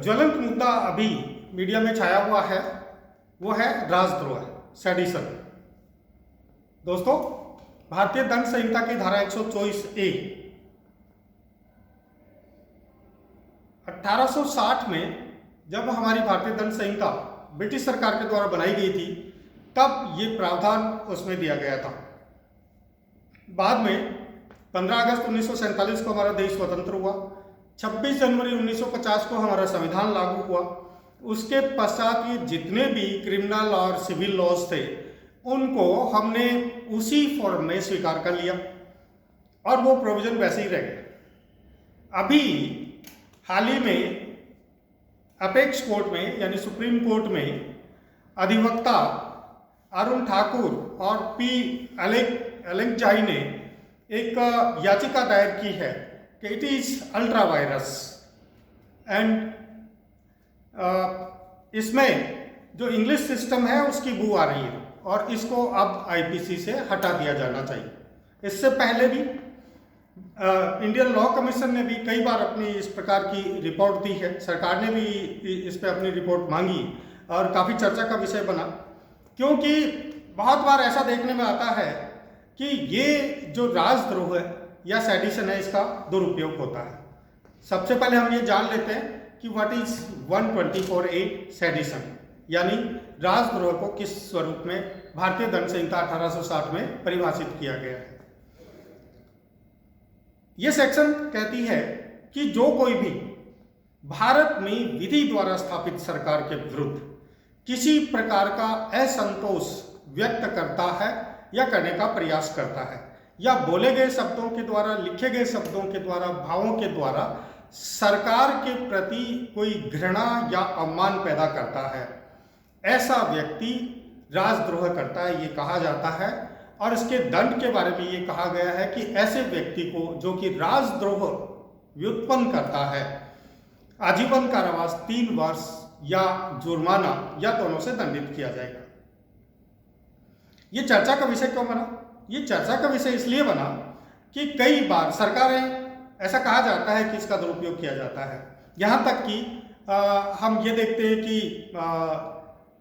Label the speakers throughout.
Speaker 1: ज्वलंत मुद्दा अभी मीडिया में छाया हुआ है वो है राजद्रोह, सेडिशन। दोस्तों, भारतीय दंड संहिता की धारा 124A 1860 में जब हमारी भारतीय दंड संहिता ब्रिटिश सरकार के द्वारा बनाई गई थी तब ये प्रावधान उसमें दिया गया था। बाद में 15 अगस्त 1947 को हमारा देश स्वतंत्र हुआ, 26 जनवरी 1950 को हमारा संविधान लागू हुआ। उसके पश्चात ये जितने भी क्रिमिनल और सिविल लॉज थे उनको हमने उसी फॉर्म में स्वीकार कर लिया और वो प्रोविजन वैसे ही रह गए। अभी हाल ही में अपेक्स कोर्ट में यानी सुप्रीम कोर्ट में अधिवक्ता अरुण ठाकुर और पी एलेंजाई ने एक याचिका दायर की है कि it is ultra vires and इसमें जो इंग्लिश सिस्टम है उसकी बू आ रही है और इसको अब आईपीसी से हटा दिया जाना चाहिए। इससे पहले भी इंडियन लॉ कमीशन ने भी कई बार अपनी इस प्रकार की रिपोर्ट दी है, सरकार ने भी इस पे अपनी रिपोर्ट मांगी और काफ़ी चर्चा का विषय बना, क्योंकि बहुत बार ऐसा देखने में आता है कि ये जो राजद्रोह है या सेडिशन है इसका दुरुपयोग होता है। सबसे पहले हम ये जान लेते हैं कि व्हाट इज 124A सेडिशन, यानी राजद्रोह को किस स्वरूप में भारतीय दंड संहिता 1860 में परिभाषित किया गया है। यह सेक्शन कहती है कि जो कोई भी भारत में विधि द्वारा स्थापित सरकार के विरुद्ध किसी प्रकार का असंतोष व्यक्त करता है या करने का प्रयास करता है या बोले गए शब्दों के द्वारा, लिखे गए शब्दों के द्वारा, भावों के द्वारा सरकार के प्रति कोई घृणा या अवमान पैदा करता है, ऐसा व्यक्ति राजद्रोह करता है, ये कहा जाता है। और इसके दंड के बारे में ये कहा गया है कि ऐसे व्यक्ति को जो कि राजद्रोह व्युत्पन्न करता है आजीवन कारावास, 3 वर्ष या जुर्माना या दोनों से दंडित किया जाएगा। ये चर्चा का विषय क्यों बना? ये चर्चा का विषय इसलिए बना कि कई बार सरकारें, ऐसा कहा जाता है कि इसका दुरुपयोग किया जाता है। यहाँ तक कि हम ये देखते हैं कि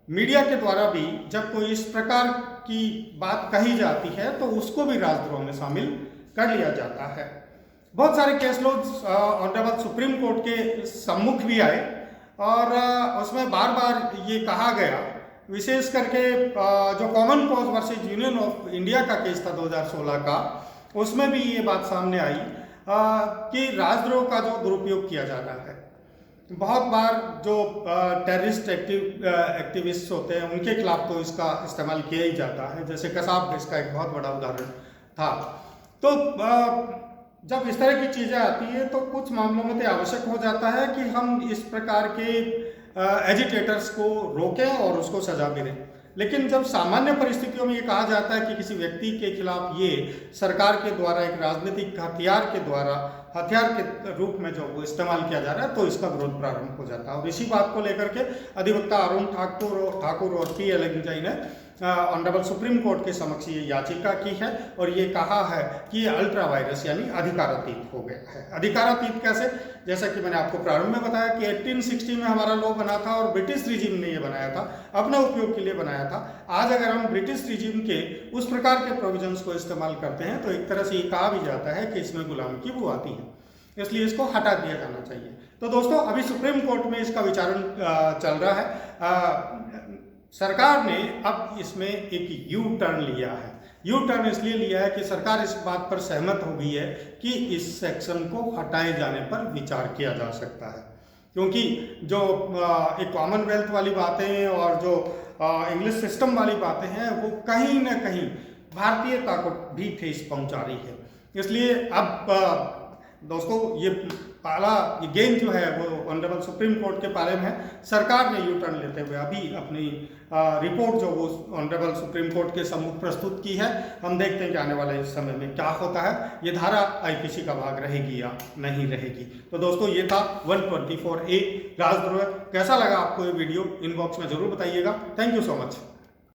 Speaker 1: मीडिया के द्वारा भी जब कोई इस प्रकार की बात कही जाती है तो उसको भी राजद्रोह में शामिल कर लिया जाता है। बहुत सारे case laws honourable supreme court के सम्मुख भी आए और उसमें बार बार ये कहा गया, विशेष करके जो common cause versus union of India का केस था 2016 का, उसमें भी ये बात सामने आई कि राजद्रोह का जो दुरुपयोग किया जा रहा है। बहुत बार जो टेररिस्ट एक्टिविस्ट होते हैं उनके खिलाफ तो इसका इस्तेमाल किया ही जाता है, जैसे कसाब इसका एक बहुत बड़ा उदाहरण था। तो जब इस तरह की चीज़ें आती है तो कुछ मामलों में तो आवश्यक हो जाता है कि हम इस प्रकार के एजिटेटर्स को रोकें और उसको सजा भी दें। लेकिन जब सामान्य परिस्थितियों में ये कहा जाता है कि किसी व्यक्ति के खिलाफ ये सरकार के द्वारा एक राजनीतिक हथियार के रूप में जो वो इस्तेमाल किया जा रहा है तो इसका विरोध प्रारंभ हो जाता है। और इसी बात को लेकर के अधिवक्ता अरुण ठाकुर और पी एलेंजाई ने ऑनरेबल सुप्रीम कोर्ट के समक्ष ये याचिका की है और ये कहा है कि ये अल्ट्रा वायरस यानी अधिकारातीत हो गया है। अधिकारातीत कैसे? जैसा कि मैंने आपको प्रारंभ में बताया कि 1860 में हमारा लॉ बना था और ब्रिटिश रिजीम ने ये बनाया था, अपने उपयोग के लिए बनाया था। आज अगर हम ब्रिटिश रिजीम के उस प्रकार के प्रोविजंस को इस्तेमाल करते हैं तो एक तरह से ये कहा भी जाता है कि इसमें गुलामी की बू आती है, इसलिए इसको हटा दिया जाना चाहिए। तो दोस्तों, अभी सुप्रीम कोर्ट में इसका विचारण चल रहा है। सरकार ने अब इसमें एक यू टर्न लिया है। यू टर्न इसलिए लिया है कि सरकार इस बात पर सहमत हो गई है कि इस सेक्शन को हटाए जाने पर विचार किया जा सकता है, क्योंकि जो एक कॉमनवेल्थ वाली बातें और जो इंग्लिश सिस्टम वाली बातें हैं वो कहीं ना कहीं भारतीयता को भी ठेस पहुंचा रही है। इसलिए अब दोस्तों ये गेंद जो है वो ऑनरेबल सुप्रीम कोर्ट के पाले में है। सरकार ने यू टर्न लेते हुए अभी अपनी रिपोर्ट जो वो ऑनरेबल सुप्रीम कोर्ट के सम्मुख प्रस्तुत की है। हम देखते हैं कि आने वाले समय में क्या होता है, ये धारा आईपीसी का भाग रहेगी या नहीं रहेगी। तो दोस्तों, ये था 124A राजद्रोह। कैसा लगा आपको ये वीडियो? इनबॉक्स में जरूर बताइएगा। Thank you so much.